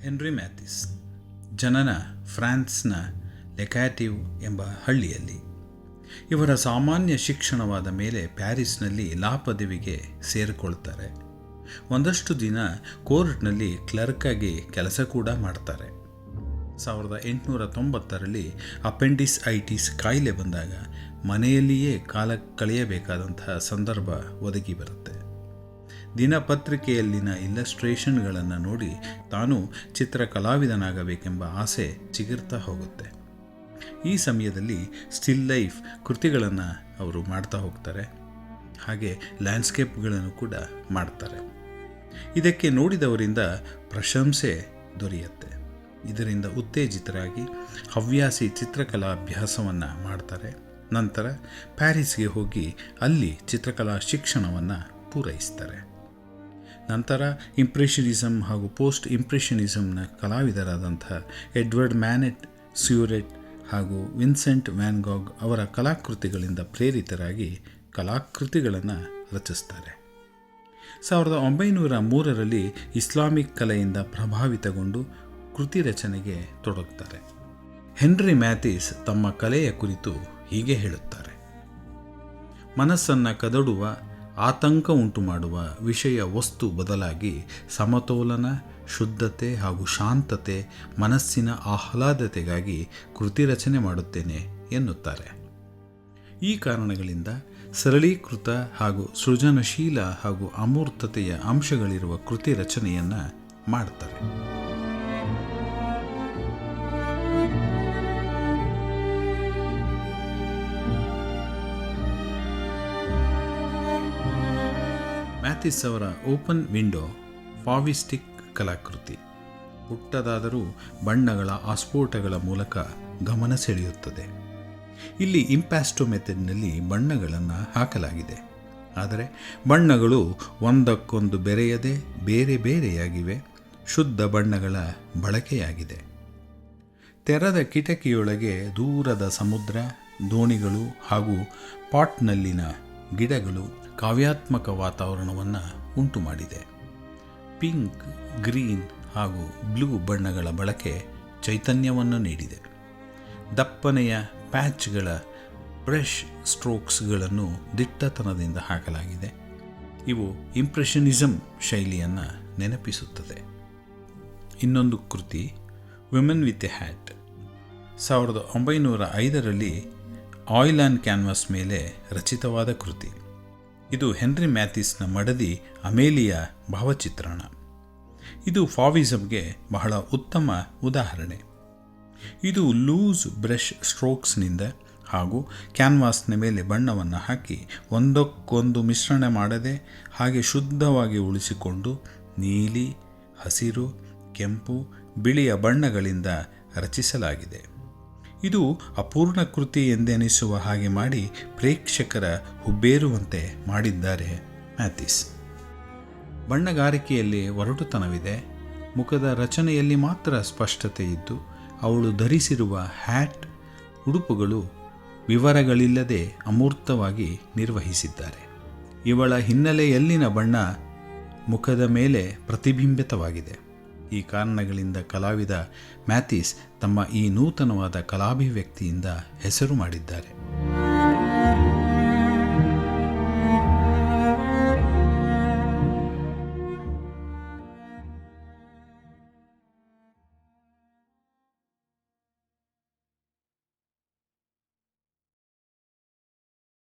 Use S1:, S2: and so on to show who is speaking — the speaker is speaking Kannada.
S1: ಹೆನ್ರಿ ಮ್ಯಾಥಿಸ್ ಜನನ ಫ್ರಾನ್ಸ್ನ ಲೆಕ್ಯಾಟಿವ್ ಎಂಬ ಹಳ್ಳಿಯಲ್ಲಿ. ಇವರ ಸಾಮಾನ್ಯ ಶಿಕ್ಷಣವಾದ ಮೇಲೆ ಪ್ಯಾರಿಸ್ನಲ್ಲಿ ಲಾ ಪದವಿಗೆ ಸೇರಿಕೊಳ್ತಾರೆ. ಒಂದಷ್ಟು ದಿನ ಕೋರ್ಟ್ನಲ್ಲಿ ಕ್ಲರ್ಕಾಗಿ ಕೆಲಸ ಕೂಡ ಮಾಡ್ತಾರೆ. 1890ರಲ್ಲಿ ಅಪೆಂಡಿಸೈಟಿಸ್ ಕಾಯಿಲೆ ಬಂದಾಗ ಮನೆಯಲ್ಲಿಯೇ ಕಾಲ ಕಳೆಯಬೇಕಾದಂತಹ ಸಂದರ್ಭ ಒದಗಿ ಬರುತ್ತೆ. ದಿನಪತ್ರಿಕೆಯಲ್ಲಿನ ಇಲ್ಲಸ್ಟ್ರೇಷನ್ಗಳನ್ನು ನೋಡಿ ತಾನು ಚಿತ್ರಕಲಾವಿದನಾಗಬೇಕೆಂಬ ಆಸೆ ಚಿಗುರ್ತಾ ಹೋಗುತ್ತೆ. ಈ ಸಮಯದಲ್ಲಿ ಸ್ಟಿಲ್ ಲೈಫ್ ಕೃತಿಗಳನ್ನು ಅವರು ಮಾಡ್ತಾ ಹೋಗ್ತಾರೆ. ಹಾಗೆ ಲ್ಯಾಂಡ್ಸ್ಕೇಪ್ಗಳನ್ನು ಕೂಡ ಮಾಡ್ತಾರೆ. ಇದಕ್ಕೆ ನೋಡಿದವರಿಂದ ಪ್ರಶಂಸೆ ದೊರೆಯುತ್ತೆ. ಇದರಿಂದ ಉತ್ತೇಜಿತರಾಗಿ ಹವ್ಯಾಸಿ ಚಿತ್ರಕಲಾ ಅಭ್ಯಾಸವನ್ನು ಮಾಡ್ತಾರೆ. ನಂತರ ಪ್ಯಾರಿಸ್ಗೆ ಹೋಗಿ ಅಲ್ಲಿ ಚಿತ್ರಕಲಾ ಶಿಕ್ಷಣವನ್ನು ಪೂರೈಸ್ತಾರೆ. ನಂತರ ಇಂಪ್ರೆಷನಿಸಮ್ ಹಾಗೂ ಪೋಸ್ಟ್ ಇಂಪ್ರೆಷನಿಸಮ್ನ ಕಲಾವಿದರಾದಂಥ ಎಡ್ವರ್ಡ್ ಮ್ಯಾನೆಟ್, ಸ್ಯೂರೆಟ್ ಹಾಗೂ ವಿನ್ಸೆಂಟ್ ವ್ಯಾನ್ ಗಾಗ್ ಅವರ ಕಲಾಕೃತಿಗಳಿಂದ ಪ್ರೇರಿತರಾಗಿ ಕಲಾಕೃತಿಗಳನ್ನು ರಚಿಸ್ತಾರೆ. 1903ರಲ್ಲಿ ಇಸ್ಲಾಮಿಕ್ ಕಲೆಯಿಂದ ಪ್ರಭಾವಿತಗೊಂಡು ಕೃತಿ ರಚನೆಗೆ ತೊಡಗುತ್ತಾರೆ. ಹೆನ್ರಿ ಮ್ಯಾಥಿಸ್ ತಮ್ಮ ಕಲೆಯ ಕುರಿತು ಹೀಗೆ ಹೇಳುತ್ತಾರೆ: ಮನಸ್ಸನ್ನು ಕದಡುವ, ಆತಂಕ ಉಂಟು ಮಾಡುವ ವಿಷಯ ವಸ್ತು ಬದಲಾಗಿ ಸಮತೋಲನ, ಶುದ್ಧತೆ ಹಾಗೂ ಶಾಂತತೆ, ಮನಸ್ಸಿನ ಆಹ್ಲಾದತೆಗಾಗಿ ಕೃತಿ ರಚನೆ ಮಾಡುತ್ತೇನೆ ಎನ್ನುತ್ತಾರೆ. ಈ ಕಾರಣಗಳಿಂದ ಸರಳೀಕೃತ ಹಾಗೂ ಸೃಜನಶೀಲ ಹಾಗೂ ಅಮೂರ್ತತೆಯ ಅಂಶಗಳಿರುವ ಕೃತಿ ರಚನೆಯನ್ನು ಮಾಡ್ತಾರೆ. ಮ್ಯಾಥಿಸ್ ಅವರ ಓಪನ್ ವಿಂಡೋ ಫಾವಿಸ್ಟಿಕ್ ಕಲಾಕೃತಿ ಪುಟ್ಟದಾದರೂ ಬಣ್ಣಗಳ ಆಸ್ಫೋಟಗಳ ಮೂಲಕ ಗಮನ ಸೆಳೆಯುತ್ತದೆ. ಇಲ್ಲಿ ಇಂಪ್ಯಾಸ್ಟೋ ಮೆಥಡ್ನಲ್ಲಿ ಬಣ್ಣಗಳನ್ನು ಹಾಕಲಾಗಿದೆ. ಆದರೆ ಬಣ್ಣಗಳು ಒಂದಕ್ಕೊಂದು ಬೆರೆಯದೆ ಬೇರೆ ಬೇರೆಯಾಗಿವೆ. ಶುದ್ಧ ಬಣ್ಣಗಳ ಬಳಕೆಯಾಗಿದೆ. ತೆರೆದ ಕಿಟಕಿಯೊಳಗೆ ದೂರದ ಸಮುದ್ರ, ದೋಣಿಗಳು ಹಾಗೂ ಪಾಟ್ನಲ್ಲಿನ ಗಿಡಗಳು ಕಾವ್ಯಾತ್ಮಕ ವಾತಾವರಣವನ್ನು ಉಂಟು ಮಾಡಿದೆ. ಪಿಂಕ್, ಗ್ರೀನ್ ಹಾಗೂ ಬ್ಲೂ ಬಣ್ಣಗಳ ಬಳಕೆ ಚೈತನ್ಯವನ್ನು ನೀಡಿದೆ. ದಪ್ಪನೆಯ ಪ್ಯಾಚ್ಗಳ ಬ್ರಷ್ ಸ್ಟ್ರೋಕ್ಸ್ಗಳನ್ನು ದಿಟ್ಟತನದಿಂದ ಹಾಕಲಾಗಿದೆ. ಇವು ಇಂಪ್ರೆಷನಿಸಮ್ ಶೈಲಿಯನ್ನು ನೆನಪಿಸುತ್ತದೆ. ಇನ್ನೊಂದು ಕೃತಿ ವಿಮೆನ್ ವಿತ್ ಎ ಹ್ಯಾಟ್ 1905ರಲ್ಲಿ ಆಯಿಲ್ ಆನ್ ಕ್ಯಾನ್ವಾಸ್ ಮೇಲೆ ರಚಿತವಾದ ಕೃತಿ. ಇದು ಹೆನ್ರಿ ಮ್ಯಾಥಿಸ್ನ ಮಡದಿ ಅಮೇಲಿಯಾ ಭಾವಚಿತ್ರಣ. ಇದು ಫಾವಿಸಮ್ಗೆ ಬಹಳ ಉತ್ತಮ ಉದಾಹರಣೆ. ಇದು ಲೂಸ್ ಬ್ರಷ್ ಸ್ಟ್ರೋಕ್ಸ್ನಿಂದ ಹಾಗೂ ಕ್ಯಾನ್ವಾಸ್ನ ಮೇಲೆ ಬಣ್ಣವನ್ನು ಹಾಕಿ ಒಂದಕ್ಕೊಂದು ಮಿಶ್ರಣ ಮಾಡದೆ ಹಾಗೆ ಶುದ್ಧವಾಗಿ ಉಳಿಸಿಕೊಂಡು ನೀಲಿ, ಹಸಿರು, ಕೆಂಪು, ಬಿಳಿಯ ಬಣ್ಣಗಳಿಂದ ರಚಿಸಲಾಗಿದೆ. ಇದು ಅಪೂರ್ಣ ಕೃತಿ ಎಂದೆನಿಸುವ ಹಾಗೆ ಮಾಡಿ ಪ್ರೇಕ್ಷಕರ ಹುಬ್ಬೇರುವಂತೆ ಮಾಡಿದ್ದಾರೆ ಮ್ಯಾಥಿಸ್. ಬಣ್ಣಗಾರಿಕೆಯಲ್ಲಿ ಒರಟುತನವಿದೆ. ಮುಖದ ರಚನೆಯಲ್ಲಿ ಮಾತ್ರ ಸ್ಪಷ್ಟತೆ ಇದ್ದು ಅವಳು ಧರಿಸಿರುವ ಹ್ಯಾಟ್, ಉಡುಪುಗಳು ವಿವರಗಳಿಲ್ಲದೆ ಅಮೂರ್ತವಾಗಿ ನಿರ್ವಹಿಸಿದ್ದಾರೆ. ಇವಳ ಹಿನ್ನೆಲೆಯಲ್ಲಿನ ಬಣ್ಣ ಮುಖದ ಮೇಲೆ ಪ್ರತಿಬಿಂಬಿತವಾಗಿದೆ. ಈ ಕಾರಣಗಳಿಂದ ಕಲಾವಿದ ಮ್ಯಾಥಿಸ್ ತಮ್ಮ ಈ ನೂತನವಾದ ಕಲಾಭಿವ್ಯಕ್ತಿಯಿಂದ ಹೆಸರು ಮಾಡಿದ್ದಾರೆ.